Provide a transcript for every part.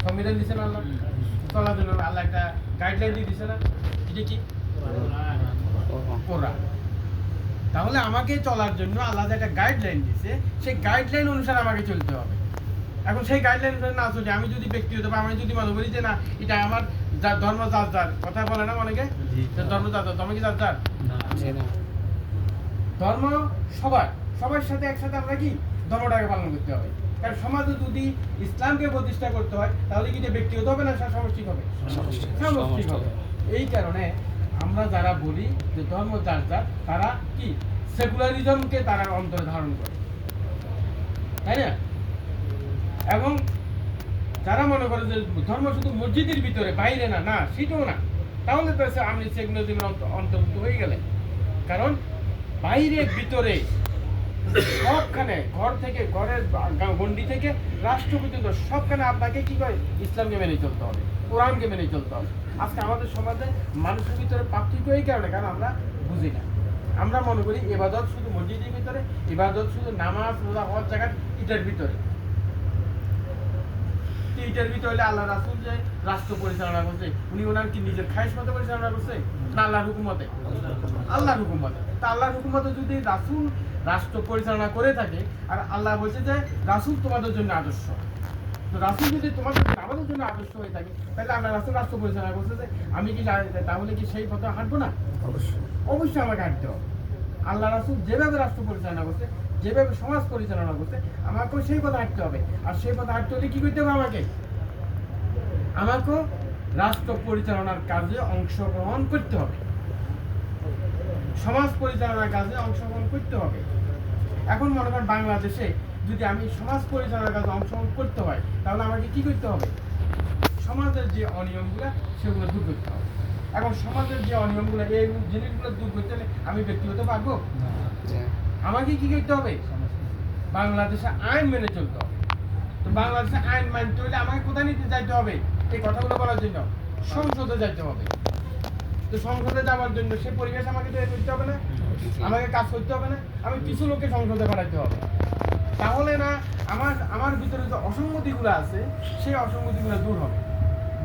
সংবিধান দিছে না আল্লাহ চলার জন্য আল্লাহ একটা গাইডলাইন দিয়ে দিছে না এটা কি কোরআন তাহলে আমাকে চলার জন্য আল্লাহ যে একটা গাইডলাইন দিছে সেই গাইডলাইন অনুসারে আমাকে চলতে হবে এখন সেই গাইডলাইন অনুসারে না চলে আমি যদি ব্যক্তিগত আমি যদি মনে করি যে না এটা আমার ধর্ম যার যার কথা বলে না অনেকে ধর্ম যার যার ধর্ম কি যার যার ধর্ম সবার সাথে একসাথে আমরা কি ধর্মটাকে পালন করতে হবে কারণ সমাজে যদি ইসলামকে প্রতিষ্ঠা করতে হয় তাহলে কি এটা ব্যক্তিগত হবে না সামষ্টিক হবে সামষ্টিক হবে এই কারণে আমরা যারা বলি যে ধর্ম যার যার তারা কি সেকুলারিজমকে তারা অন্তরে ধারণ করে তাই না এবং যারা মনে করে যে ধর্ম শুধু মসজিদের ভিতরে বাইরে না না সেটাও না তাহলে তো আপনি সেকুলারিজমের অন্তর্ভুক্ত হয়ে গেলেন কারণ বাইরে ভিতরে সবখানে ঘর থেকে ঘরের গন্ডি থেকে রাষ্ট্র পর্যন্ত সবখানে আপনাকে কি করে ইসলামকে মেনে চলতে হবে কোরআনকে মেনে চলতে হবে আজকে আমাদের সমাজে মানুষের ভিতরে পার্থক্য এই কারণে কারণ আমরা বুঝি না আমরা মনে করি ইবাদত শুধু মসজিদের ভিতরে ইবাদত শুধু নামাজ রোজা হওয়ার জায়গায় এটার ভিতরে এটার ভিতরে হলে আল্লাহ রাসূল যে রাষ্ট্র পরিচালনা করছে উনি ওনার কি নিজের খায়েশ মতে পরিচালনা করছে না আল্লাহর হুকুমতে আল্লাহর হুকুমতে তা আল্লাহর হুকুমতে যদি রাসূল রাষ্ট্র পরিচালনা করে থাকে আর আল্লাহ বলছে যে রাসূল তোমাদের জন্য আদর্শ তো রাসূল যদি তোমাদের আমাদের জন্য আদর্শ হয়ে থাকে তাহলে আমরা রাসূল রাষ্ট্র পরিচালনা করছে যে আমি কি তাহলে কি সেই পথে হাঁটবো না অবশ্যই আমাকে হাঁটতে হবে আল্লাহ রাসূল যেভাবে রাষ্ট্র পরিচালনা করছে যেভাবে সমাজ পরিচালনা করছে আমাকেও সেই পথে হাঁটতে হবে আর সেই পথে হাঁটতে হলে কি করতে হবে আমাকেও রাষ্ট্র পরিচালনার কাজে অংশগ্রহণ করতে হবে সমাজ পরিচালনার কাজে অংশগ্রহণ করতে হবে এখন মনে করেন বাংলাদেশে যদি আমি সমাজ পরিচালনার কাজে অংশগ্রহণ করতে হয় তাহলে আমাকে কি করতে হবে সমাজের যে অনিয়মগুলো সেগুলো দূর করতে হবে এখন সমাজের যে অনিয়মগুলো এই জিনিসগুলো দূর করতে হলে আমি ব্যক্তিগত পারবো আমাকে কি করতে হবে বাংলাদেশে আইন মেনে চলতে হবে তো বাংলাদেশে আইন মানতে হলে আমাকে কোথায় নিতে যাইতে হবে এই কথাগুলো বলার জন্য সংসদে যাইতে হবে তো সংসদে যাওয়ার জন্য সে পরিবেশ আমাকে তৈরি করতে হবে না আমাকে কাজ করতে হবে না আমি কিছু লোককে সংসদে পাঠাইতে হবে তাহলে না আমার ভিতরে যে অসঙ্গতিগুলো আছে সেই অসঙ্গতিগুলো দূর হবে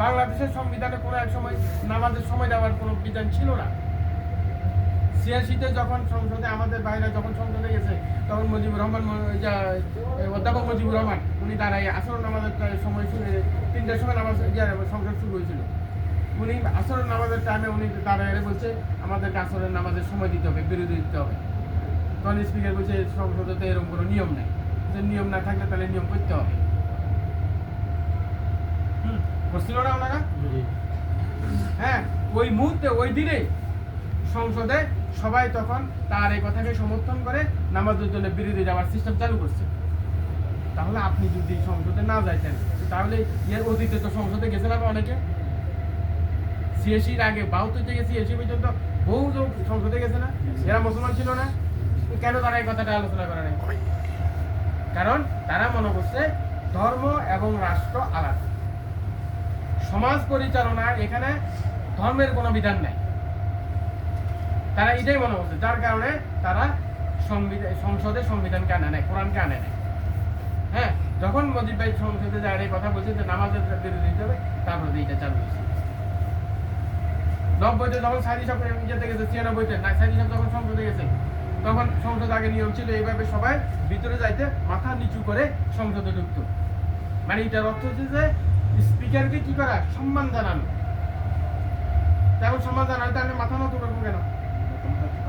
বাংলাদেশের সংবিধানে কোনো এক সময় নামাজের সময় দেওয়ার কোনো বিধান ছিল না ৮৬-তে যখন সংসদে আমাদের বাইরে যখন সংসদে গেছে তখন মুজিবুর রহমান অধ্যাপক মুজিবুর রহমান উনি দাঁড়ায় আসর নামাজের সময় শুনে ৩টার সময় নামাজ সংসদ শুরু হয়েছিল উনি আসর নামাজের টাইমে উনি দাঁড়ায় বলছে আমাদেরকে আসরের নামাজের সময় দিতে হবে বিরতি দিতে হবে তখন স্পিকার বলছে সংসদে তো এরকম কোনো নিয়ম নেই যে নিয়ম না থাকলে তাহলে নিয়ম করতে হবে করছিল না ওনারা হ্যাঁ ওই মুহূর্তে ওই দিনে সংসদে সবাই তখন তার এই কথাকে সমর্থন করে নামাজের জন্য বিরতি যাওয়ার সিস্টেম চালু করছে তাহলে আপনি যদি সংসদে না যাইতেন তাহলে এর অতীতে তো সংসদে গেছে না অনেকে ৮৬-র আগে ৭২ থেকে ৮৬ পর্যন্ত বহু লোক সংসদে গেছে না এরা মুসলমান ছিল না কেন তারা এই কথাটা আলোচনা করে নাই কারণ তারা মনে করছে ধর্ম এবং রাষ্ট্র আলাদা সমাজ পরিচালনা এখানে ধর্মের কোনো বিধান নাই তারা এটাই মনে করছে যার কারণে তারা সংসদে সংবিধানকে আনে নেয় কোরআনকে আনে নেয় হ্যাঁ যখন মুজিব ভাই সংসদে যায় এই কথা বলছে যে নামাজের বিরতি দিতে হবে তারপরে এইটা চালু হয়েছে ৯০-তে যখন সাইদি সাহেব যেতে গেছে ৯৬-তে সাইদি সাহেব যখন সংসদে গেছে তখন সংসদ আগে নিয়ম ছিল এইভাবে সবাই ভিতরে যাইতে মাথা নিচু করে সংসদে ঢুকতো মানে এটার অর্থ হচ্ছে যে স্পিকারকে কি করা সম্মান জানানো তেমন সম্মান জানানো তাহলে মাথা নত করবো কেন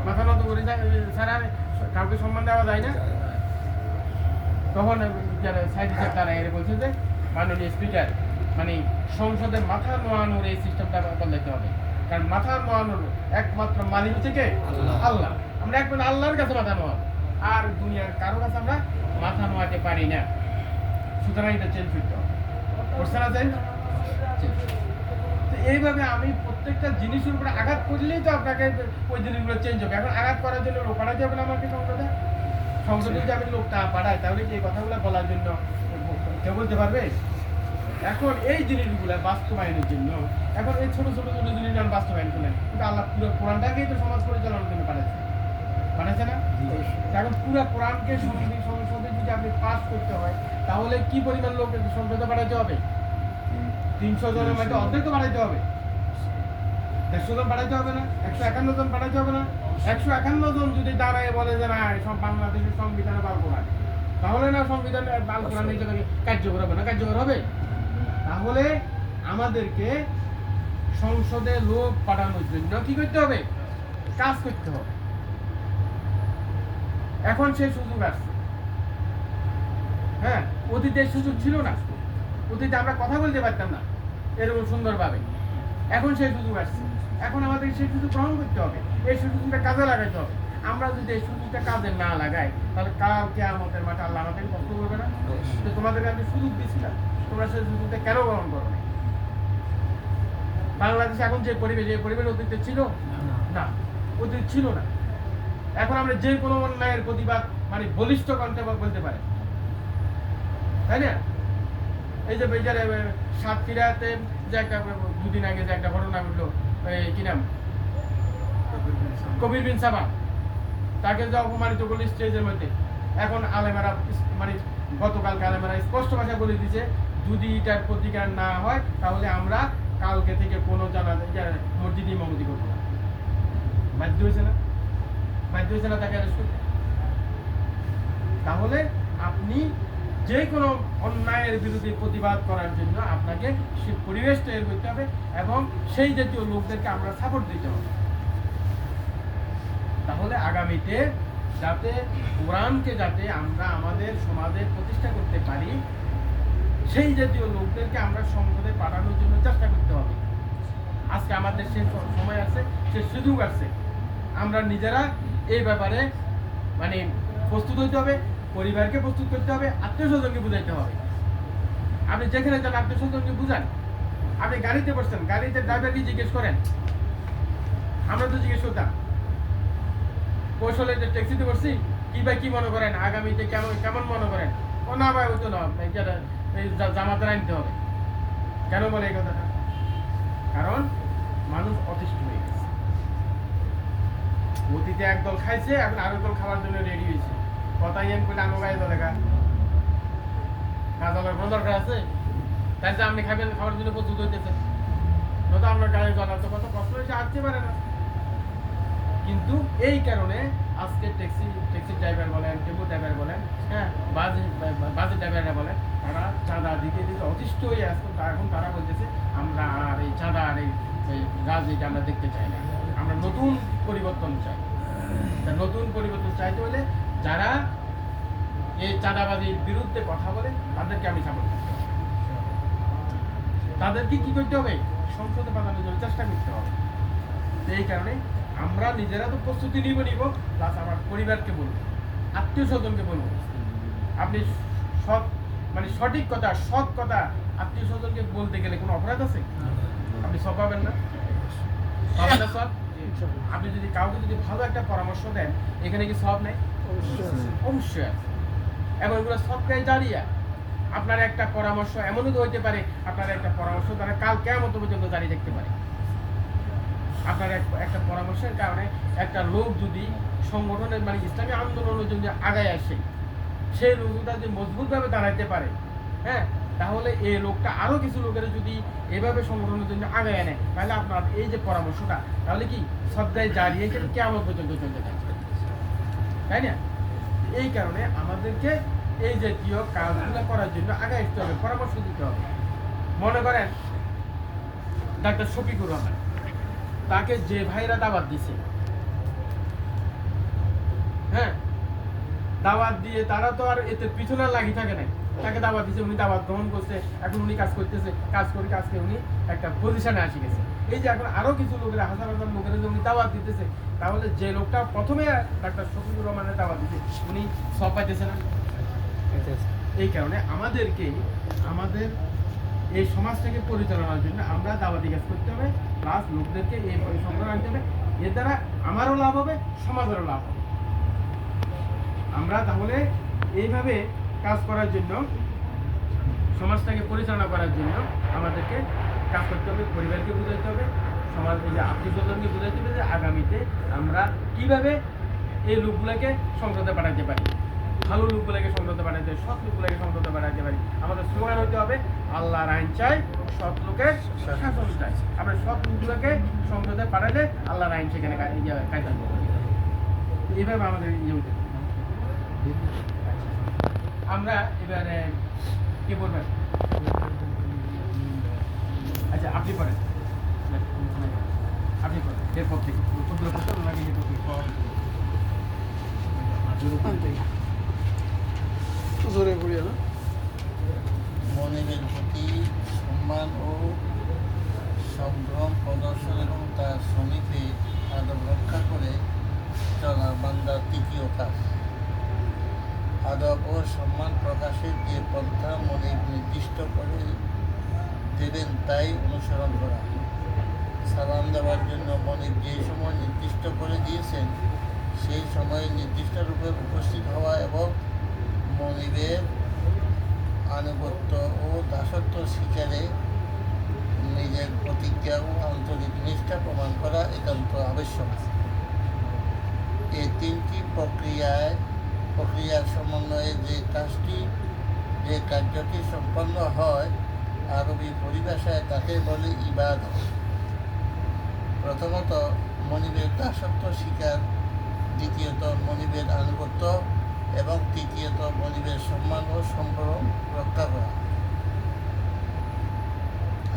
মাথা নত করে সারা কাউকে সম্মান দেওয়া যায় না তখন যারা সাইড হিসাব তারা এর বলছে যে মাননীয় স্পিকার মানে সংসদের মাথা নোয়ানোর এই সিস্টেমটা বদলাতে হবে কারণ মাথা নোয়ানোর একমাত্র মালিক হচ্ছে কে আল্লাহ আমরা একবার আল্লাহর কাছে মাথা নোয়া আর দুনিয়ার কারো কাছে আমরা মাথা নোয়াতে পারি না সুতরাং এটা চেঞ্জ করতে হবে করছে না চেঞ্জ তো এইভাবে আমি প্রত্যেকটা জিনিসের উপরে আঘাত করলেই তো আপনাকে ওই জিনিসগুলো চেঞ্জ হবে এখন আঘাত করার জন্য লোক পাঠাতে হবে না আমাকে সংসদে যদি আমি লোকটা পাঠাই তাহলে কি এই কথাগুলো বলার জন্য কেউ বলতে পারবে এখন এই জিনিসগুলো বাস্তবায়নের জন্য এখন এই ছোট ছোট ছোট জিনিস আমি বাস্তবায়ন করলেন কিন্তু আল্লাহ পুরো কোরআনটাকেই তো সমাজ পরিচালনার জন্য পাঠাচ্ছে না এখন পুরো কোরআনকে সংসদে যদি আপনি পাস করতে হয় তাহলে কি পরিমাণ লোক সংসদে পাঠাতে হবে 300 জনের মধ্যে অর্ধেক তো বাড়াইতে হবে, 150 জন বাড়াইতে হবে না, 151 জন বাড়াইতে হবে না। 151 জন যদি দাঁড়ায় বলে যে না সব বাংলাদেশের সংবিধানে বাল কোরআন, তাহলে না সংবিধানে বাল কোরআন এই জায়গায় কার্যকর হবে না? কার্যকর হবে। তাহলে আমাদেরকে সংসদে লোক পাঠানোর জন্য কি করতে হবে? কাজ করতে হবে। এখন সেই সুযোগ আসছে। হ্যাঁ, অতীতে সুযোগ ছিল না, অতীতে আমরা কথা বলতে পারতাম না এরকম সুন্দরভাবে। এখন সেই সুযোগ আসছে, এখন আমাদের সেই সুযোগ গ্রহণ করতে হবে, এই সুযোগটা কাজে লাগাইতে হবে। আমরা যদি এই সুযোগটা কাজে না লাগাই তাহলে কাল কিয়ামতের মাঠে আল্লাহ আমাদেরকে কষ্ট করবে না? তো তোমাদেরকে আমি সুযোগ দিচ্ছিলাম, তোমরা সেই সুযোগটা কেন গ্রহণ করো না? বাংলাদেশে এখন যে পরিবেশ, এই পরিবেশ অতীতে ছিল না, অতীত ছিল না। এখন আমরা যে কোনো অন্যায়ের প্রতিবাদ মানে বলিষ্ঠ কণ্ঠে বলতে পারি, তাই না? এই যে বেজারে সাতক্ষীরাতে যে একটা দুদিন আগে যে একটা ঘটনা ঘটলো, কি নাম, কবির বিন সাবা, তাকে যে অপমানিত করলো স্টেজের মধ্যে। এখন আলেমেরা মানে গতকালকে আলেমেরা স্পষ্ট ভাষায় বলে দিয়েছে যদি এটার প্রতিকার না হয় তাহলে আমরা কালকে থেকে কোনো মসজিদ ইমামতি করবো না। বাধ্য হয়েছে না? বাধ্য হয়েছে না তাকে অ্যারেস্ট করতে? তাহলে আপনি যে কোনো অন্যায়ের বিরুদ্ধে প্রতিবাদ করার জন্য আপনাকে সে পরিবেশ তৈরি করতে হবে এবং সেই জাতীয় লোকদেরকে আমরা সাপোর্ট দিতে হবে। তাহলে আগামীতে যাতে কোরআনকে যাতে আমরা আমাদের সমাজে প্রতিষ্ঠা করতে পারি, সেই জাতীয় লোকদেরকে আমরা সংসদে পাঠানোর জন্য চেষ্টা করতে হবে। আজকে আমাদের সে সময় আছে, সে সুযোগ আছে। আমরা নিজেরা এই ব্যাপারে মানে প্রস্তুত হইতে হবে, পরিবারকে প্রস্তুত করতে হবে, আত্মীয় স্বজনকে বুঝাইতে হবে। আপনি যেখানে যান আত্মীয় স্বজনকে বুঝান। আপনি গাড়িতে বসছেন, গাড়িতে ড্রাইভারকে জিজ্ঞেস করেন। আমরা তো জিজ্ঞেস করতাম কৌশলে ট্যাক্সিতে বসছি, কি ভাই কি মনে করেন আগামীতে কেমন মনে করেন? ও না ভাই ওই তো না, জামাতের আনতে হবে। কেন বলে এই কথাটা? কারণ মানুষ অতিষ্ঠ হয়ে গেছে। অতীতে একদল খাইছে, এখন আরো দল খাওয়ার জন্য রেডি হয়েছে। কথাই এম করে আনো গায়ে দেখা কাজলের কোনো দরকার আছে? তাই যে আপনি খাবেন, খাওয়ার জন্য প্রস্তুত হইতেছেন, নয়তো আপনার গায়ে জল আছে, কত কষ্ট হয়েছে আসতে পারে না। কিন্তু এই কারণে আজকে ট্যাক্সি ড্রাইভার বলেন, টেম্পো ড্রাইভার বলেন, হ্যাঁ বাসের ড্রাইভাররা বলেন, তারা চাঁদা দিতে দিতে অতিষ্ঠ হয়ে আসতো। এখন তারা বলতেছে আমরা আর এই চাঁদা আর এই রাজনীতি আমরা দেখতে চাই না, আমরা নতুন পরিবর্তন চাই। নতুন পরিবর্তন চাইতে হলে যারা এই চাঁদাবাজির বিরুদ্ধে কথা বলে তাদেরকে আমি সাপোর্ট করতে হবে। তাদেরকে কি করতে হবে? সংসদে পাঠানোর জন্য চেষ্টা করতে হবে। এই কারণে আমরা নিজেরা তো প্রস্তুতি নিব, প্লাস আমার পরিবারকে বলবো, আত্মীয় স্বজনকে বলবো। আপনি সঠিক কথা, সৎ কথা আত্মীয় স্বজনকে বলতে গেলে কোনো অপরাধ আছে? আপনি সব পাবেন না? পাবেন না সব? আপনি যদি কাউকে যদি ভালো একটা পরামর্শ দেন, এখানে কি সব নেই? অবশ্যই আছে। এবং এগুলো সবটাই দাঁড়িয়ে আপনার একটা পরামর্শ এমনও তো হইতে পারে, আপনার একটা পরামর্শ দ্বারা কাল কেমন পর্যন্ত দাঁড়িয়ে দেখতে পারে। আপনার একটা পরামর্শের কারণে একটা লোক যদি সংগঠনের মানে ইসলামী আন্দোলনের জন্য আগায় আসে, সেই লোকটা যদি মজবুতভাবে দাঁড়াইতে পারে, হ্যাঁ, তাহলে এই লোকটা আরো কিছু লোকেরা যদি এভাবে সংগঠনের জন্য আগায় আনে, তাহলে আপনার এই যে পরামর্শটা তাহলে কি সবটাই দাঁড়িয়ে কেমন পর্যন্ত চলতে থাকবে, তাই না? এই কারণে আমাদেরকে এই জাতীয় কাজগুলো করার জন্য আগায় আসতে হবে, পরামর্শ দিতে হবে। মনে করেন ডাক্তার শফিকুর রহমান, তাকে যে ভাইরা দাওয়াত দিছে, হ্যাঁ, দাওয়াত দিয়ে তারা তো আর এতে পিছনে লাগি থাকে না, তাকে দাওয়াত দিছে, উনি দাওয়াত গ্রহণ করছে, এখন উনি কাজ করতেছে, কাজ করে আজকে উনি একটা পজিশনে আসে গেছে। এই যে এখন আরো কিছু লোকেরা, হাজার হাজার লোকেরা যে উনি দাওয়াত দিতেছে, তাহলে যে লোকটা প্রথমে ডাক্তার শফিকুর রহমানের দাওয়াত দিছে উনি সব পাইতেছে না? এই কারণে আমাদেরকে আমাদের এই সমাজটাকে পরিচালনার জন্য আমরা দাওয়াতি কাজ করতে হবে, প্লাস লোকদেরকে এই সংগ্রহ আনতে হবে। এর দ্বারা আমারও লাভ হবে, সমাজেরও লাভ হবে। আমরা তাহলে এইভাবে কাজ করার জন্য, সমাজটাকে পরিচালনা করার জন্য আমাদেরকে কাজ করতে হবে, পরিবারকে বুঝাইতে হবে, সমাজ এই যে আত্মীয় স্বজনকে বুঝাইতে হবে যে আগামীতে আমরা কিভাবে এই লোকগুলোকে সংসদে পাঠাতে পারি। ভালো লোকগুলোকে সংসদে পাঠাতে হবে, সৎ লোকগুলোকে সংসদে পাঠাতে পারি। আমাদের স্লোগান হতে হবে আল্লাহর আইন চাই, সৎ লোকের শাসন চাই। আমরা সৎ লোকগুলোকে সংসদে পাঠালে আল্লাহর আইন সেখানে কায়দা করবে। এইভাবে আমাদের ইয়ে হতে হবে। আমরা এবারে কি বলবেন? আচ্ছা আপনি পড়েন, আপনি পড়েন এরপর থেকে জোরে পড়িয়া না মনিবের প্রতি সম্মান ও সম্ভ্রম প্রদর্শন এবং তার সমীপে আদব রক্ষা করে চলা বান্দার তৃতীয় কাজ। আদব ও সম্মান প্রকাশের যে পন্থা মনিব নির্দিষ্ট করে দেবেন তাই অনুসরণ করা। সালাম দেওয়ার জন্য মনিব যে সময় নির্দিষ্ট করে দিয়েছেন সেই সময়ে নির্দিষ্ট রূপে উপস্থিত হওয়া এবং মনিবের আনুগত্য ও দাসত্ব স্বীকারে নিজের প্রতিজ্ঞা ও আন্তরিক নিষ্ঠা প্রমাণ করা একান্ত আবশ্যক। এই তিনটি প্রক্রিয়ার সমন্বয়ে যে কার্যটি সম্পন্ন হয় আরবি পরিভাষায় তাকে বলে ইবাদত। প্রথমত মনিবের দাসত্ব স্বীকার, দ্বিতীয়ত মনিবের আনুগত্য এবং তৃতীয়ত মনিবের সম্মান ও সম্ভ্রম রক্ষা করা।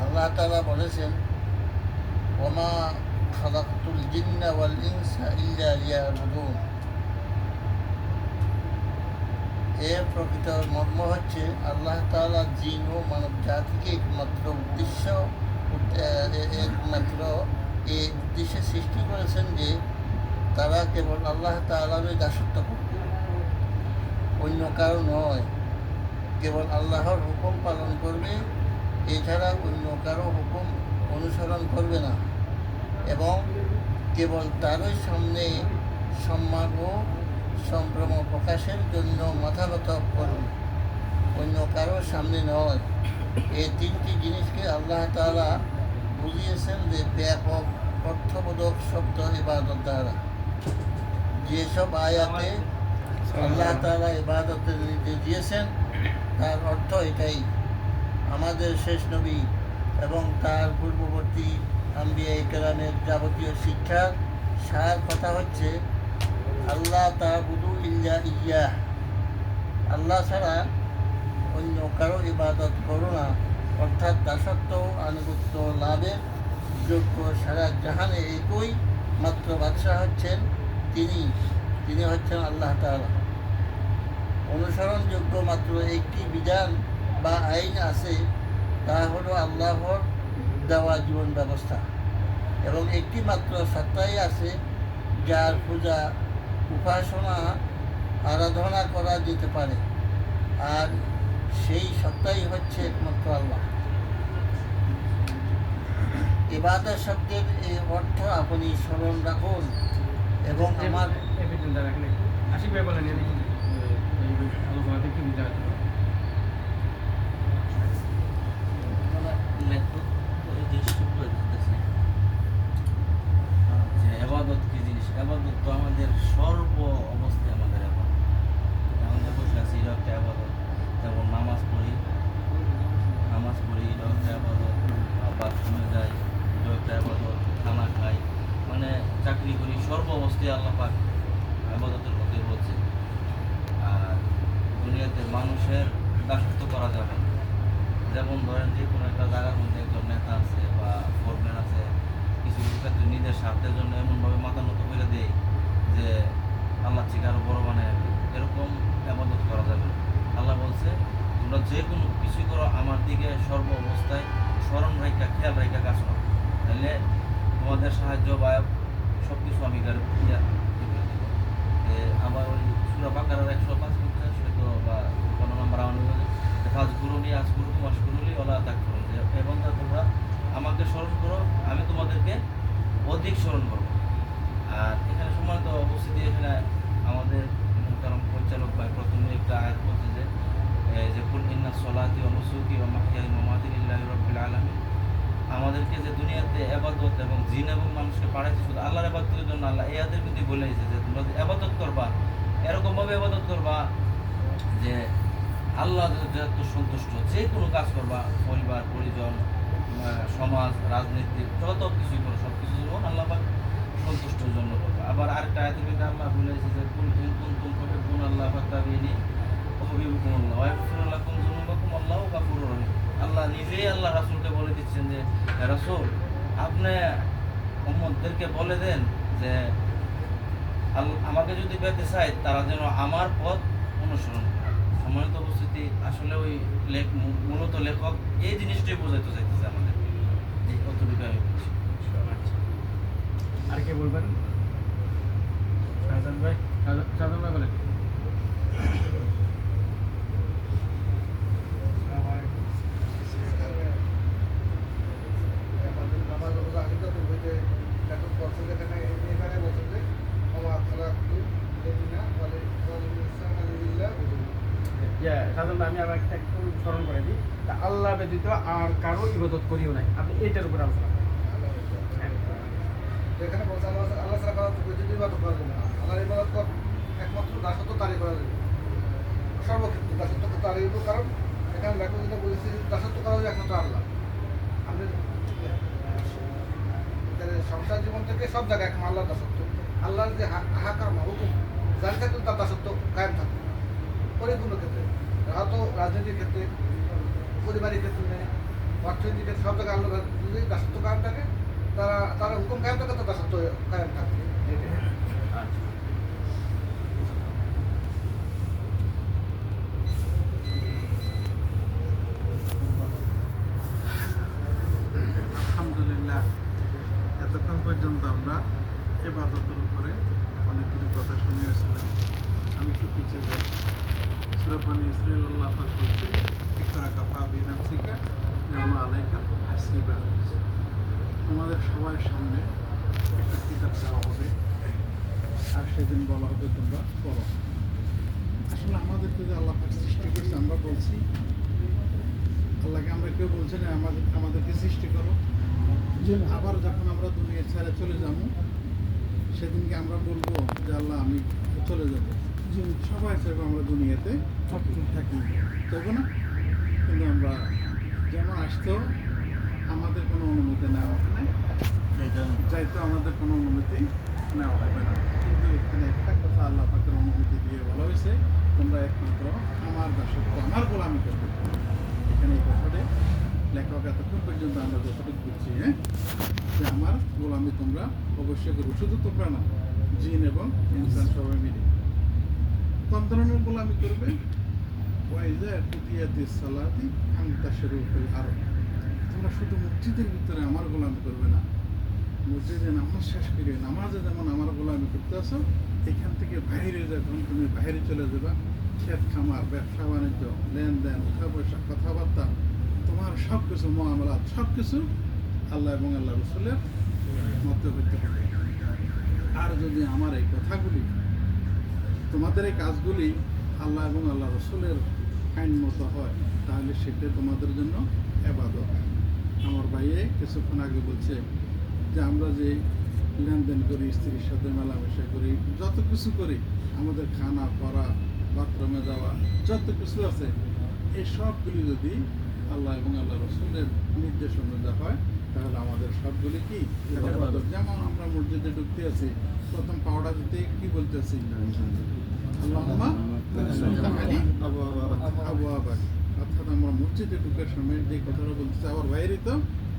আল্লাহ তাআলা বলেছেন, ওমা খালাকতুল জিন্না ওয়াল ইনসা ইল্লা লিয়াবুদুন। এর প্রকৃত মর্ম হচ্ছে আল্লাহ তাআলা জিন ও মানব জাতিকে একমাত্র এই উদ্দেশ্যে সৃষ্টি করেছেন যে তারা কেবল আল্লাহ তাআলারই দাসত্ব করবে, অন্য কারো নয়। কেবল আল্লাহর হুকুম পালন করবে, এছাড়া অন্য কারো হুকুম অনুসরণ করবে না, এবং কেবল তারই সামনে সম্মান ও সম্ভ্রম প্রকাশের জন্য মাথা নত করবে, অন্য কারো সামনে নয়। এই তিনটি জিনিসকে আল্লাহ তাআলা বুঝিয়েছেন যে ব্যাপক অর্থবোধক শব্দ ইবাদত দ্বারা। যেসব আয়াতে আল্লাহ তাআলা ইবাদতের নির্দেশ দিয়েছেন তার অর্থ এটাই। আমাদের শেষ নবী এবং তার পূর্ববর্তী আম্বিয়া কেরামের যাবতীয় শিক্ষার সার কথা হচ্ছে আল্লাহ তা'বুদু ইল্লা ইয়্যাহ, আল্লাহ ছাড়া অন্য কারো ইবাদত করো না, অর্থাৎ দাসত্ব আনুগত্য লাভের যোগ্য সারা জাহানে একই মাত্র বাদশাহ হচ্ছেন তিনি হচ্ছেন আল্লাহ তাআলা। অনুসরণযোগ্য মাত্র একটি বিধান বা আইন আছে, তা হলো আল্লাহর দেওয়া জীবন ব্যবস্থা, এবং একটি মাত্র সত্তাই আছে যার পূজা উপাসনা আরাধনা করা যেতে পারে, আর সেই সত্তাই হচ্ছে একমাত্র আল্লাহ। ইবাদত শব্দের এই অর্থ আপনি স্মরণ রাখুন এবং আমার আশিক ভাই বলেন আলোচনাতে কি বুঝতে পারছেন? এবাদত কি জিনিস? এবাদত তো আমাদের সর্ব অবস্থায় আমাদের এবাদত। আমাদের বসে আছি, এটা একটা এবাদত। যেমন নামাজ পড়ি, এটাও একটা এবাদত। বাথরুমে যাই, এটাও একটা এবাদত। খানা খাই, মানে চাকরি করি, সর্ব অবস্থায় আল্লাহ পাক এবাদতের কথাই বলছে। আর দুনিয়াতে মানুষের দাসত্ব করা যাবে না। যেমন ধরেন যে কোনো একটা জায়গার মধ্যে একজন নেতা আছে বা ফোরম্যান আছে, কিছু ক্ষেত্রে নিজের স্বার্থের জন্য এমনভাবে মাথা নত করে দেয় যে আল্লাহ থেকে আরও বড় বানায়, এরকম ইবাদত করা যাবে না। আল্লাহ বলছে তোমরা যে কোনো কিছুই করো আমার দিকে সর্ব অবস্থায় স্মরণ রাখা, খেয়াল রাখা কাজ করো, তাহলে তোমাদের সাহায্য বা সব কিছু আমি আবার ওই সূরা বাকারার 155 হয়তো বা কোনো নাম্বার ফাজকুরুনি আজকুরুকুম ওয়াশকুরুলি ওয়ালা তাকফুরুন, যে হে বান্দা তোমরা আমাকে স্মরণ করো, আমি তোমাদেরকে অধিক স্মরণ করব। আর এখানে সম্মানিত উপস্থিতি, এখানে আমাদের মুহতারাম পরিচালক ভাই প্রথমে একটা আয়াত বলছে যে কুল ইন্না সলাতি ওয়া নুসুকি ওয়া মাহইয়াই ওয়া মামাতি লিল্লাহি রাব্বিল আলামিন। আমাদেরকে যে দুনিয়াতে ইবাদত এবং জিন এবং মানুষকে পাঠাইছে শুধু আল্লাহর ইবাদতের জন্য, আল্লাহ এই আয়াতের মধ্যে বলেছে যে তোমরা যে ইবাদত করবা এরকমভাবে ইবাদত করবা যে আল্লাহ যত সন্তুষ্ট, যে কোনো কাজ করবা, পরিবার পরিজন, সমাজ, রাজনীতি, যত কিছু করো সব কিছু যেমন আল্লাহ পাক সন্তুষ্টের জন্য করবো। আবার আরেকটা আয়াতে কিন্তু আল্লাহ বলেছে যে কুল ইন কুনতুম তুহিব্বুনা আল্লাহ ফাত্তাবিনি ইউহিব্বুকুমুল্লাহ ওয়া ইয়াগফির লাকুম যুনুবাকুম আল্লাহু গাফুরুর রহিম। আল্লাহ নিজেই আল্লাহ রাসূলকে বলে দিচ্ছেন যে রাসূল, আপনি উম্মতদেরকে বলে দেন যে আমাকে যদি পেতে চায় তারা যেন আমার পথ অনুসরণ করে। সম্মানিত উপস্থিতি, আসলে ওই মূলত লেখক এই জিনিসটাই বোঝাইতে চাইতেছে আমাদের, যে কতটুকু আমি বুঝি। আর কে বলবেন? শাহজাহান ভাই, শাহজাহান ভাই বলেন। শাহজাহান ভাই, আমি আবার একটা একটু স্মরণ করে দিই, তা আল্লাহ ব্যতীত আর কারো ইবাদত করিও নাই। আপনি এইটার উপর আলোচনা করেন। এখানে বলছে আল্লাহ ছাড়া কারো যদি ইবাদত করা যাবে না। আল্লাহর ইবাদত একমাত্র দাসত্ব তারই করা যাবে, সর্বক্ষেত্রে দাসত্ব তারই। কারণ এখানে লেখক যেটা বলেছে, দাসত্ব করা যাবে একমাত্র আল্লাহ। আমাদের সংসার জীবন থেকে সব জায়গায় এখন আল্লাহর দাসত্ব, আল্লাহর যে হাকাম হুকুম জারি থাকলে তার দাসত্ব কায়েম থাকবে পরিপূর্ণ ক্ষেত্রে। হয়তো রাজনীতির ক্ষেত্রে, পরিবারের ক্ষেত্রে নেই, অর্থনীতির ক্ষেত্রে, সব জায়গায় আল্লাহ যদি দাসত্ব কায়েম থাকে, তারা হুকুম কায়েম থাকে, তো দাসত্ব কায়েম থাকে। আলহামদুলিল্লাহ, এতক্ষণ পর্যন্ত আমরা ইবাদতের উপরে অনেকগুলি কথা শুনে আসছিলাম। আমি একটু পিছিয়ে যাই। সূরা বনী ইসরাঈল আল্লাহ পাক বলছে, ইকরা কাফা বিনাফসিকা ইয়াউমা আলাইকা হাসিবা। তোমাদের সবার সামনে একটা কিতাব দেওয়া হবে, আর সেদিন বলা হবে তোমরা পড়ো। আসলে আমাদেরকে যে আল্লাহ পাক সৃষ্টি করছে, আমরা বলছি আল্লাহকে, আমরা কেউ বলছি না আমাদেরকে সৃষ্টি করো। আবার যখন আমরা দুনিয়া ছেড়ে চলে যাবো, সেদিনকে আমরা বলবো যে আল্লাহ আমি চলে যাব। সবাই চাইবো আমরা দুনিয়াতে থাকি, চাইবো না? কিন্তু আমরা যেমন আসতো, আমাদের কোনো অনুমতি নেওয়া হবে না, যাইতো আমাদের কোনো অনুমতি নেওয়া হবে না। কিন্তু এখানে একটা কথা আল্লাহ পাকের অনুমতি দিয়ে বলা হয়েছে, তোমরা একমাত্র আমার দাসত্ব, আমার গোলামি করবে। এখানে এই কথাটা লেখক এতক্ষণ পর্যন্ত আমরা যতটুকু বুঝছি, যে আমার গোলামি তোমরা অবশ্যই করবে। শুধু তোমরা না, জিন এবং ইনসান সবাই মিলে কোন ধরনের গোলামি করবে? ওয়াইজা কুতিয়াতি সালাতি আনতাশিরু ফিল আরদ। তোমরা শুধু মসজিদের ভিতরে আমার গোলামি করবে না, মসজিদে নামাজ শেষ করে নামাজে যেমন আমার গোলামি করতে আসো, এখান থেকে বাইরে যখন তুমি বাইরে চলে যাবা, ক্ষেত খামার, ব্যবসা বাণিজ্য, লেনদেন, উঠা পয়সা, কথাবার্তা, তোমার সব কিছু মুআমালাত, সব কিছু আল্লাহ এবং আল্লাহ রাসূলের মধ্যে হইতে হবে। আর যদি আমার এই কথাগুলি, তোমাদের এই কাজগুলি আল্লাহ এবং আল্লাহ রাসূলের আইন মতো হয়, তাহলে সেটা তোমাদের জন্য ইবাদত। আমার ভাইয়ে কিছুক্ষণ আগে বলছে যে আমরা যে লেনদেন করি, স্ত্রীর সাথে মেলামেশা করি, যত কিছু করি, আমাদের খানা পরা, বাথরুমে যাওয়া, যত কিছু আছে, এই সবগুলি যদি আল্লাহ এবং আল্লাহ রাসূলের নির্দেশ অনুযায়ী হয়, তাহলে আমাদের সবগুলি কি ইবাদত। যেমন আমরা মসজিদে ঢুকতে আছি, প্রথম পাওয়াটা দিতে কি বলতেছি? আল্লাহুম্মা ইফতাহলি আবওয়াবাক। অর্থাৎ আমরা মসজিদে ঢুকার সময় যে কথাটা বলতেছি, আবার বাইরে তো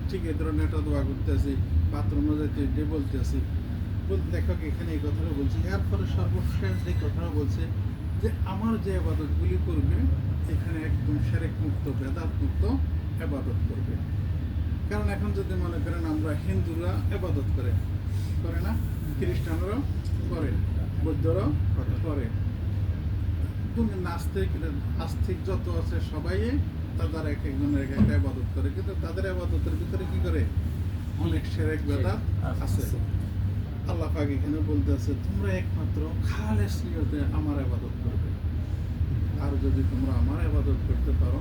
ঠিক এই ধরনের একটা দোয়া করতেছি, বাথরুমে যাইতে যে বলতেছি, লেখক এখানে এই কথাটা বলছি। এরপরে সর্বশেষ যে কথাটা বলছে যে আমার যে ইবাদতগুলি করবে, এখানে একদম শিরক মুক্ত, বেদাত মুক্ত ইবাদত করবে। কারণ এখন যদি মনে করেন আমরা হিন্দুরা ইবাদত করে না, খ্রিস্টানরাও করে, বৌদ্ধরাও করে, তুমি আস্তিক যত আছে সবাই তাদের এক একজনের এক একটা ইবাদত করে, কিন্তু তাদের ইবাদতের ভিতরে কি করে? অনেক শিরক বেদাত আছে। আল্লাহ পাক এখানে বলতেছে, তোমরা একমাত্র খালেস নিয়তে আমার ইবাদত করবে। আর যদি তোমরা আমার ইবাদত করতে পারো,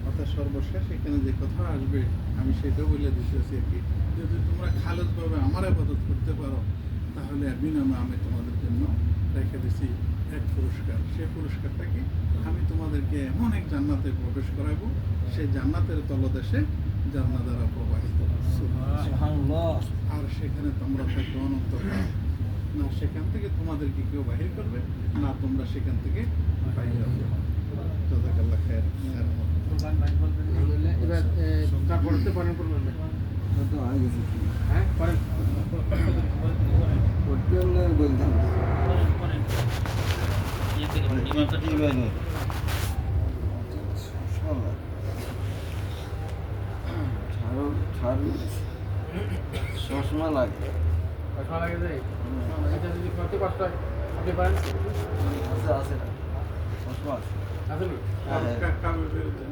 অর্থাৎ সর্বশেষ এখানে যে কথা আসবে আমি সেটা বলে দিতেছি আর কি, যদি তোমরা খালেসভাবে আমার ইবাদত করতে পারো, তাহলে বিনামে আমি তোমাদের জন্য রেখে দিছি এক পুরস্কার। সেই পুরস্কারটা কি? আমি তোমাদেরকে এমন এক জান্নাতে প্রবেশ করাবো, সেই জান্নাতের তলদেশে ঝর্ণা দ্বারা প্রবাহিত। আর সেখানে তোমরা থাকবে অনন্তকাল। না সেখান থেকে তোমাদেরকে কেউ বাহির করবে, না তোমরা সেখান থেকে বাহির হবে। জাযাকাল্লাহ খায়ের। এবার তারপরে তো পড়েন করবেন হ্যাঁ পড়েন ইয়ে থেকে মানে ইমামটা ঠিক চশমা লাগে। চশমা লাগে যে এটা যদি করতে কষ্ট হয় আপনি পারেন আছে চশমা আছে। আসলে কাবে বেরোতে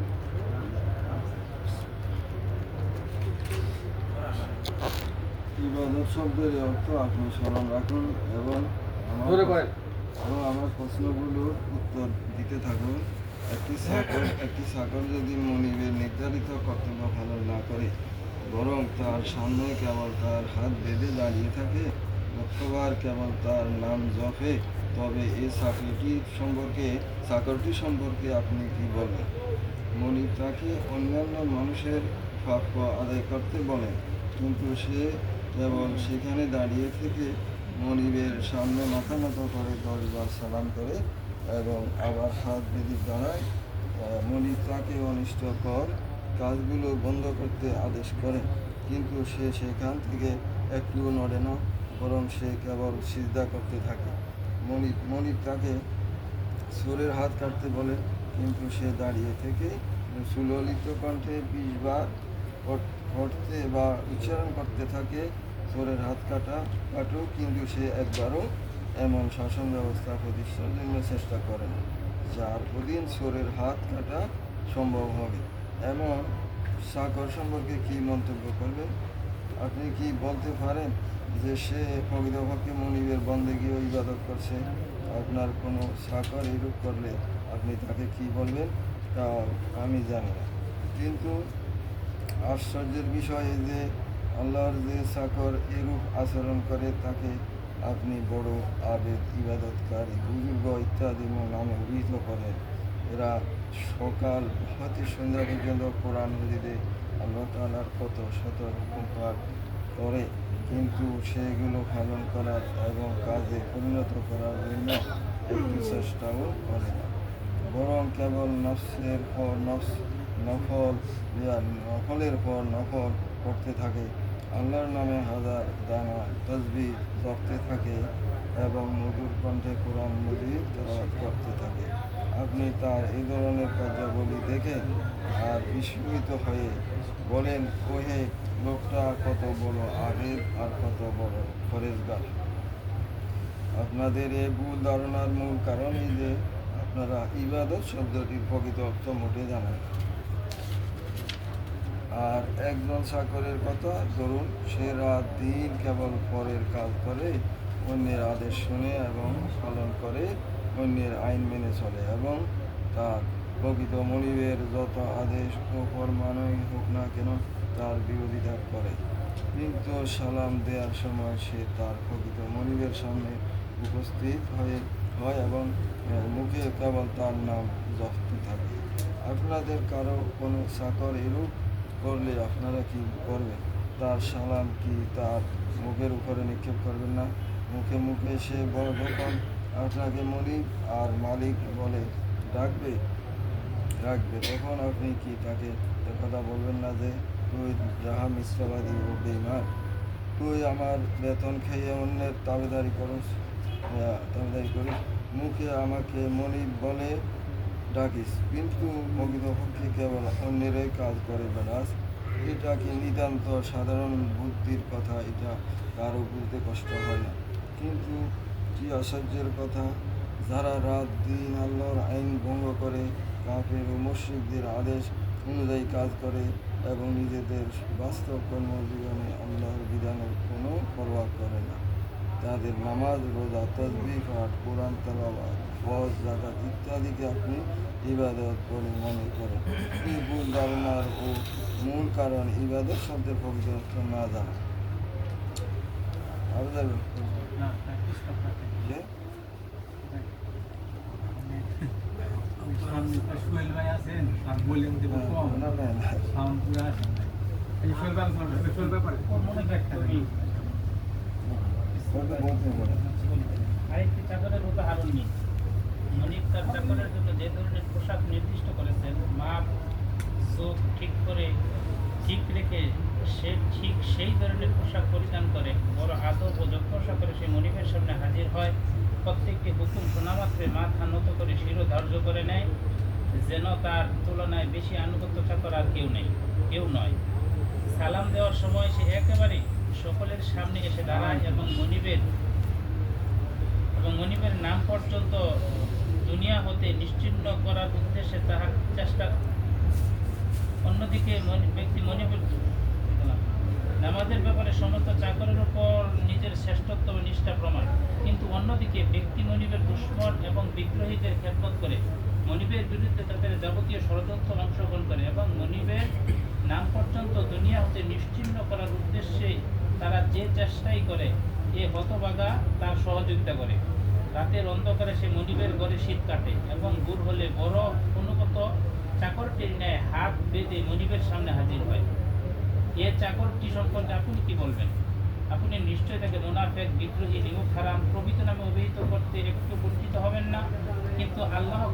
ইবাদত শব্দের অর্থ আপনি স্মরণ রাখুন এবং ধরে করেন আমার প্রশ্নগুলোর উত্তর দিতে থাকুন। একটি চাকর যদি মনিবের নির্ধারিত কর্তব্য পালন না করে, বরং তার সামনে কেবল তার হাত বেঁধে দাঁড়িয়ে থাকে, অথবা কেবল তার নাম জপে, তবে এই চাকরটি সম্পর্কে আপনি কি বলবেন? মনিব তাকে অন্যান্য মানুষের প্রাপ্য আদায় করতে বলেন, কিন্তু সে কেবল সেখানে দাঁড়িয়ে থেকে মনিবের সামনে মাথা নত করে 10 বার সালাম করে এবং আবার হাত বেঁধে দাঁড়ায়। মনিব তাকে অনিষ্টকর কাজগুলো বন্ধ করতে আদেশ করে, কিন্তু সে সেখান থেকে একটুও নড়ে না, বরং সে কেবল সিজদা করতে থাকে। মনিব তাকে সুরের হাত কাটতে বলে, কিন্তু সে দাঁড়িয়ে থেকে সুললিত কণ্ঠে 20 বার পড়তে বা উচ্চারণ করতে থাকে সুরের হাত কাটুক, কিন্তু সে একবারও এমন শাসন ব্যবস্থা প্রতিষ্ঠার জন্য চেষ্টা করে না যার অধীন সুরের হাত কাটা সম্ভব হবে। এমন চাকর সম্পর্কে কি মন্তব্য করবেন? আপনি কি বলতে পারেন যে সে প্রকৃতপক্ষে মনিবের বন্দেগী ও ইবাদত করছে? আপনার কোনো চাকর এরূপ করলে আপনি তাকে কি বলবেন তা আমি জানি না, কিন্তু আশ্চর্যের বিষয় যে আল্লাহর যে চাকর এরূপ আচরণ করে তাকে আপনি বড় আবেদ, ইবাদতকারী, বুজুর্গ ইত্যাদি নামে অভিহিত করেন। এরা সকাল হতে সন্ধ্যা পর্যন্ত কোরআন মজিদে আল্লাহ তাআলার কত শত হুকুম পাঠ করে, কিন্তু সেগুলো পালন করার এবং কাজে পরিণত করার জন্য একটু চেষ্টাও করে না, বরং কেবল নফসের পর নফলের পর নফল করতে থাকে, আল্লাহর নামে হাজার দানা তসবিহ জপতে থাকে এবং মধুর কণ্ঠে কোরআন মজিদ তেলাওয়াত করতে থাকে। আপনি তার এই ধরনের কার্যাবলী দেখে আর বিস্মিত হয়ে বলেন, ওহে লোকটা কত বড় আবেদ আর কত বড় ফরেজগার। আপনাদের এই ভুল ধারণার মূল কারণ এই যে আপনারা ইবাদত শব্দটির প্রকৃত অর্থ মোটে জানেন। আর একজন চাকরের কথা ধরুন, সে রাত দিন কেবল পরের কাজ করে, অন্যের আদেশ শুনে এবং পালন করে, অন্যের আইন মেনে চলে এবং তার প্রকৃত মনিবের যত আদেশ ও ফরমানই হোক না কেন তার বিরোধিতা করে, কিন্তু সালাম দেওয়ার সময় সে তার প্রকৃত মনিবের সামনে উপস্থিত হয় এবং মুখে কেবল তার নাম জপতে থাকে। আপনাদের কারো কোনো চাকর এরূপ করলে আপনারা কি করবেন? তার সালাম কি তার মুখের উপরে নিক্ষেপ করবেন না? মুখে সে যখন আপনাকে মনিব আর মালিক বলে রাখবে, তখন আপনি কি তাকে কথা বলবেন না যে তুই যাহা মিশ্রবাদী ও বেঈমান, তুই আমার বেতন খেয়ে অন্যের দাবিদারি করিস, মুখে আমাকে মনিব বলে ডাকিস, কিন্তু প্রকৃতপক্ষে কেবল অন্যেরই কাজ করে বেড়াস। এটা কি নিতান্ত সাধারণ বুদ্ধির কথা, এটা কারো বুঝতে কষ্ট হয় না। কিন্তু কি আশ্চর্যের কথা, যারা রাত দিন আল্লাহর আইন ভঙ্গ করে, কাফের ও মুশরিকদের আদেশ অনুযায়ী কাজ করে এবং নিজেদের বাস্তব কর্মজীবনে আল্লাহর বিধানের কোনো পরোয়া করে না, তাদের নামাজ, রোজা, তাসবিহ পাঠ, কোরআন তেলাওয়াত, হজ, যাকাত ইত্যাদিকে আপনি ইবাদত বলে মনে করেন। এই ভুল ধারণার ও মূল কারণ ইবাদত শব্দের প্রকৃত অর্থ না জানা। সোহেল ভাই আছেন আর বললেন দেব কম না না না সাউন্ড পুরো আসে এই শোলবার শোলবার পারে মনে একটা বলতে বলতে বলে আরেকটি চাদরের উদাহরণ নিন মনিব তার চাকরের জন্য যে ধরনের পোশাক নির্দিষ্ট করেছেন মাপ চোখ ঠিক রেখে সে ঠিক সেই ধরনের পোশাক পরিধান করে বড় আদব ও যত্নসা করে সে মনিবের সামনে হাজির হয় প্রত্যেকটি হুকুম শোনা মাত্রে মাথা নত করে শিরো ধার্য করে নেয় যেন তার তুলনায় বেশি আনুগত্য চাকর আর কেউ নয় সালাম দেওয়ার সময় সে একেবারে সকলের সামনে এসে দাঁড়ায় এবং মনিবের নাম পর্যন্ত দুনিয়া হতে নিশ্চিহ্ন করার উদ্দেশ্যে তাহার চেষ্টা অন্যদিকে ব্যক্তি মনিবের নামাজের ব্যাপারে সমস্ত চাকরের উপর নিজের শ্রেষ্ঠত্ব ও নিষ্ঠা প্রমাণ কিন্তু অন্যদিকে ব্যক্তি মনিবের দুশ্মন এবং বিদ্রোহীদের খেদমত করে মনিবের বিরুদ্ধে তাদের যাবতীয় ষড়যন্ত্র অংশগ্রহণ করে এবং মনিবের নাম পর্যন্ত দুনিয়া হতে নিশ্চিহ্ন করার উদ্দেশ্যে তারা যে চেষ্টাই করে এ হতভাগা তার সহযোগিতা করে রাতের অন্ধকারে সে মনিবের ঘরে শীত কাটে এবং দূর হলে বড় অনুগত চাকরটির ন্যায় হাত বেঁধে মনিবের সামনে হাজির হয় এ চাকরটি সম্পর্কে আপনি কি বলবেন? আপনি নিশ্চয়ই তাকে মুনাফেক বিদ্রোহী নিমুখ হারাম প্রভৃতি নামে অভিহিত করতে একটু বঞ্চিত হবেন না কিন্তু আল্লাহর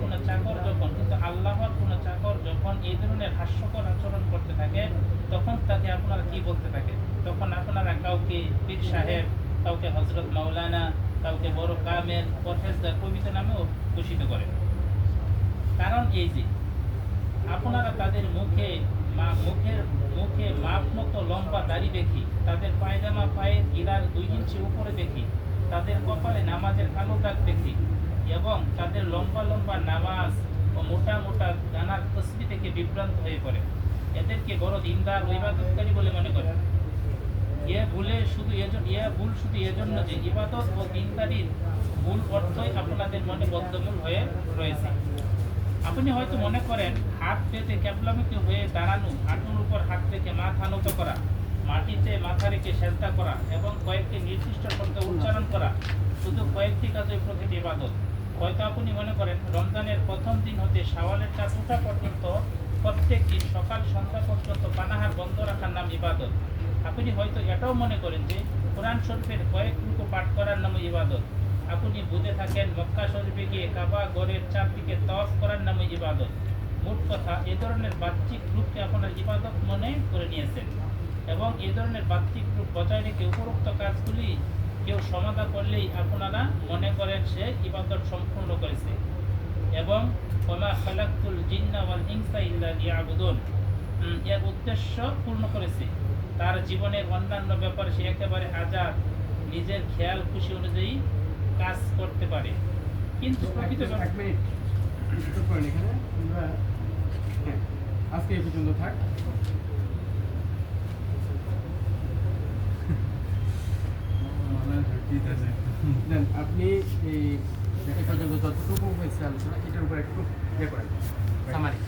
কোনো চাকর যখন এই ধরনের হাস্যকর আচরণ করতে থাকে তখন তাকে আপনারা কি বলতে থাকে? তখন আপনারা কাউকে পীর সাহেব, কাউকে হজরত মাওলানা, কাউকে বড় কামেল, পরহেজগার প্রভৃতি নামেও ভূষিত করেন। কারণ এই যে আপনারা তাদের মুখে মাপ মতো লম্বা দাড়ি দেখি, তাদের পায়জামা পায়ের গিরার 2 ইঞ্চি উপরে দেখি, তাদের কপালে নামাজের কালো দাগ দেখি এবং তাদের লম্বা লম্বা নামাজ ও মোটা মোটা গানার তসবিহ থেকে বিভ্রান্ত হয়ে পড়ে। এদেরকে বড় দিনদার ও ইবাদতকারী বলে মনে করেন। ভুল শুধু এজন্য যে ইবাদত ও দিনদারির মূল অর্থই আপনাদের মনে বদ্ধমূল হয়ে রয়েছে। আপনি হয়তো মনে করেন হাত পেতে ক্যাবলামুখী হয়ে দাঁড়ানো, হাঁটুর উপর হাত রেখে মাথা নত করা, মাটিতে মাথা রেখে সেজদা করা এবং কয়েকটি নির্দিষ্ট শব্দ উচ্চারণ করা শুধু কয়েকটি কাজে প্রকৃত ইবাদত। হয়তো আপনি মনে করেন রমজানের প্রথম দিন হতে শাওয়ালের চাঁদ ওঠা পর্যন্ত প্রত্যেক দিন সকাল সন্ধ্যা পর্যন্ত পানাহার বন্ধ রাখার নাম ইবাদত। আপনি হয়তো এটাও মনে করেন যে কোরআন শরীফের কয়েক রুকু পাঠ করার নাম ইবাদত। আপনি বুঝে থাকেন মক্কা শরীফে গিয়ে কাবা ঘরের চারদিকে তাওয়াফ করার নামে ইবাদত। মোট কথা এ ধরনের বাহ্যিক রূপকে আপনারা ইবাদত মনে করে নিয়েছেন এবং এ ধরনের বাহ্যিক রূপ বজায় রেখে উপরোক্ত কাজগুলি কেউ সমাধা করলেই আপনারা মনে করেন সে ইবাদত সম্পূর্ণ করেছে এবং ওমা খালাকতুল জিন্না ওয়াল ইনসা ইল্লা লিয়াবুদুন এর উদ্দেশ্য পূর্ণ করেছে। তার জীবনের অন্যান্য ব্যাপারে সে একেবারে আজাদ, নিজের খেয়াল খুশি অনুযায়ী কাজ করতে পারে। কিন্তু প্রকৃত এক মিনিট চুপ করেন এখানে আমরা আজকে এই পর্যন্ত থাক। দেন আপনি এই এই পর্যন্ত যতটুকু হয়েছে আলোচনা এটার উপর একটু ইয়ে করেন সামারি।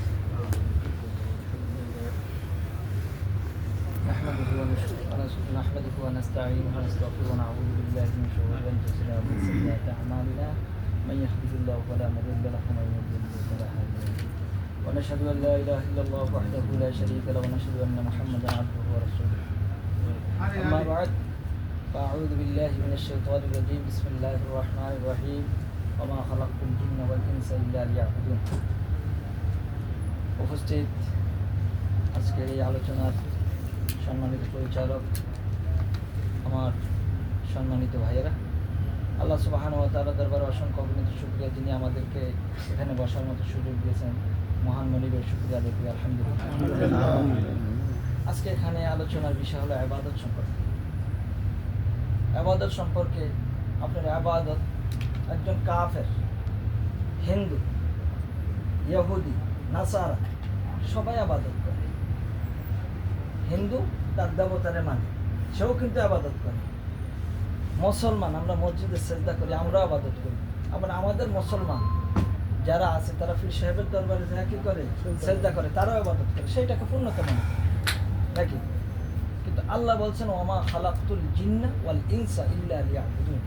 نحمده ونستعينه ونستغفره ونعوذ بالله من شرور انفسنا ومن سيئات اعمالنا من يهده الله فلا مضل له ومن يضلل فلا هادي له ونشهد ان لا اله الا الله وحده لا شريك له ونشهد ان محمدا عبده ورسوله اما بعد فاعوذ بالله من الشيطان الرجيم بسم الله الرحمن الرحيم وما خلقت الجن والانس الا ليعبدون। উপস্থিত আজকের এই আলোচনার সম্মানিত পরিচালক, আমার সম্মানিত ভাইয়েরা, আল্লাহ সুবহানাহু ওয়া তাআলা দরবারে অসংখ্য অগণিত শুকরিয়া, যিনি আমাদেরকে এখানে বসার মতো সুযোগ দিয়েছেন। মহান মনিবের শুকরিয়া আদায় করি আলহামদুলিল্লাহ। আজকে এখানে আলোচনার বিষয় হলো ইবাদত সম্পর্কে। ইবাদত সম্পর্কে আপনার ইবাদত একজন কাফের, হিন্দু, ইহুদি, নাসারা সবাই ইবাদত করে। হিন্দু তার দেবতারে মানে, সেও কিন্তু আবাদত করে। মুসলমান আমরা মসজিদে সেজদা করি, আমরাও আবাদত করি। আবার আমাদের মুসলমান যারা আছে তারা পীর সাহেবের দরবারে যা কি করে সেজদা করে, তারাও আবাদত করে, সেইটাকে পূর্ণতা মানে নাকি। কিন্তু আল্লাহ বলছেন ওমা খালাকতুল জিন্না ওয়াল ইনসা ইল্লা লিয়াবুদুন,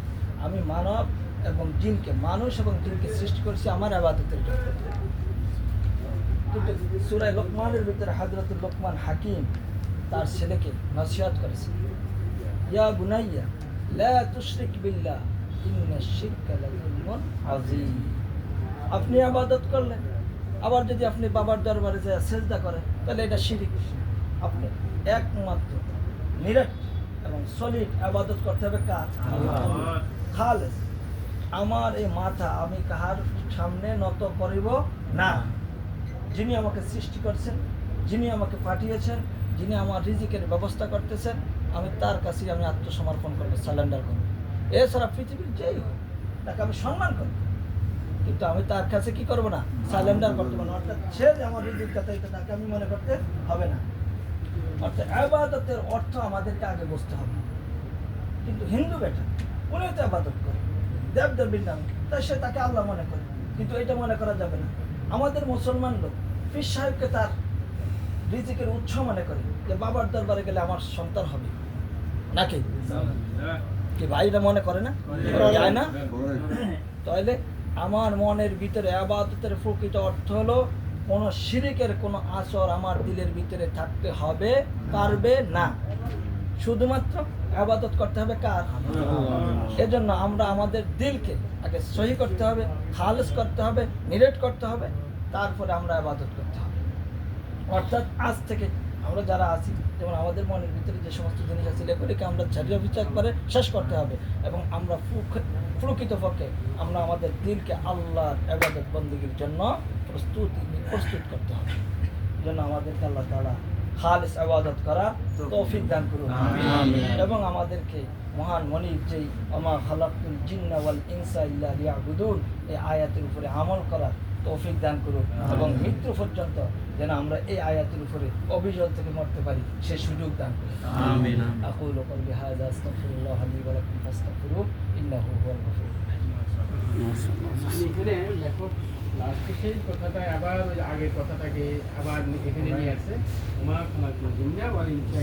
আমি মানব এবং জিনকে, মানুষ এবং জিনকে সৃষ্টি করেছি আমার আবাদতের জন্য। কিন্তু সূরা লোকমানের ভিতরে হযরতুল লোকমান হাকিম তার ছেলেকে নসিহত করেছেন, ইয়া বুনাইয়া লা তুশরিক বিল্লাহ ইন্নাশ শিরকা লাযুলমুন আযীম। আপনি ইবাদত করলেন, আবার যদি আপনি বাবার দরবারে যায় সেজদা করেন তাহলে এটা শিরক। আপনি একমাত্র নিরট এবং সলিড ইবাদত করতে হবে কার? আল্লাহর। খালেস। আমার এই মাথা আমি কাহার সামনে নত করিব না। যিনি আমাকে সৃষ্টি করছেন, যিনি আমাকে পাঠিয়েছেন, যিনি আমার রিজিকের ব্যবস্থা করতেছেন, আমি তার কাছেই আমি আত্মসমর্পণ করবো, সারেন্ডার করবো। এছাড়া পৃথিবীর যেই হোক তাকে আমি সম্মান করব, কিন্তু আমি তার কাছে কি করবো না? সারেন্ডার করতে পারবো না। অর্থাৎ সে যে আমার রিজিক কথা এটা তাকে আমি মনে করতে হবে না। অর্থাৎ ইবাদতের অর্থ আমাদেরকে আগে বুঝতে হবে। কিন্তু হিন্দু বেটা উনি তো ইবাদত করে দেবদেবীর নামে, তাই সে তাকে আল্লাহ মনে করে, কিন্তু এটা মনে করা যাবে না। আমাদের মুসলমান লোক পীর সাহেবকে তার রিজিকের উৎস মনে করে, যে বাবার দরবারে গেলে আমার সন্তান হবে, নাকি কি ভাই এটা মনে করে না? যায় না? তাহলে আমার মনের ভিতরে ইবাদতের প্রকৃত অর্থ হলো কোন শিরকের কোন আসর আমার দিলের ভিতরে থাকতে হবে পারবে না। শুধুমাত্র ইবাদত করতে হবে কার? এজন্য আমরা আমাদের দিলকে আগে সহি করতে হবে, খালেস করতে হবে, নিরেট করতে হবে, তারপরে আমরা ইবাদত করতে হবে। অর্থাৎ আজ থেকে আমরা যারা আছি, যেমন আমাদের মনের ভিতরে যে সমস্ত জিনিস আছে এগুলিকে আমরা ঝাড়িয়ে বিচার করে শেষ করতে হবে, এবং আমরা প্রকৃতপক্ষে আমরা আমাদের দিলকে আল্লাহর ইবাদত বন্দেগীর জন্য প্রস্তুত করতে হবে। এই জন্য আমাদেরকে আল্লাহ তাআলা খালিস ইবাদত করার তৌফিক দান করুন, এবং আমাদেরকে মহান মনিব যেই ওমা খালাকতুল জিন্না ওয়াল ইনসা ইল্লা লিয়াবুদুন এই আয়াতের উপরে আমল করার তৌফিক দান করুন, এবং মৃত্যু পর্যন্ত যেন আমরা এই আয়াতের উপরে অবিচল থেকে মরতে পারি সে সুযোগ দান করুন। আমিন। আকুলু কওলি হাযা আস্তাগফিরুল্লাহ লি ওয়া লাকুম ফাস্তাগফিরুহু ইন্নাহু হুয়াল গফুরুর রাহিম। এখানে লেখক লাস্টে সেই কথাটা আবার ওই আগের কথাটাকে আবার এখানে নিয়ে আসছে, মা খালাকুল জিন্না ওয়াল ইনসা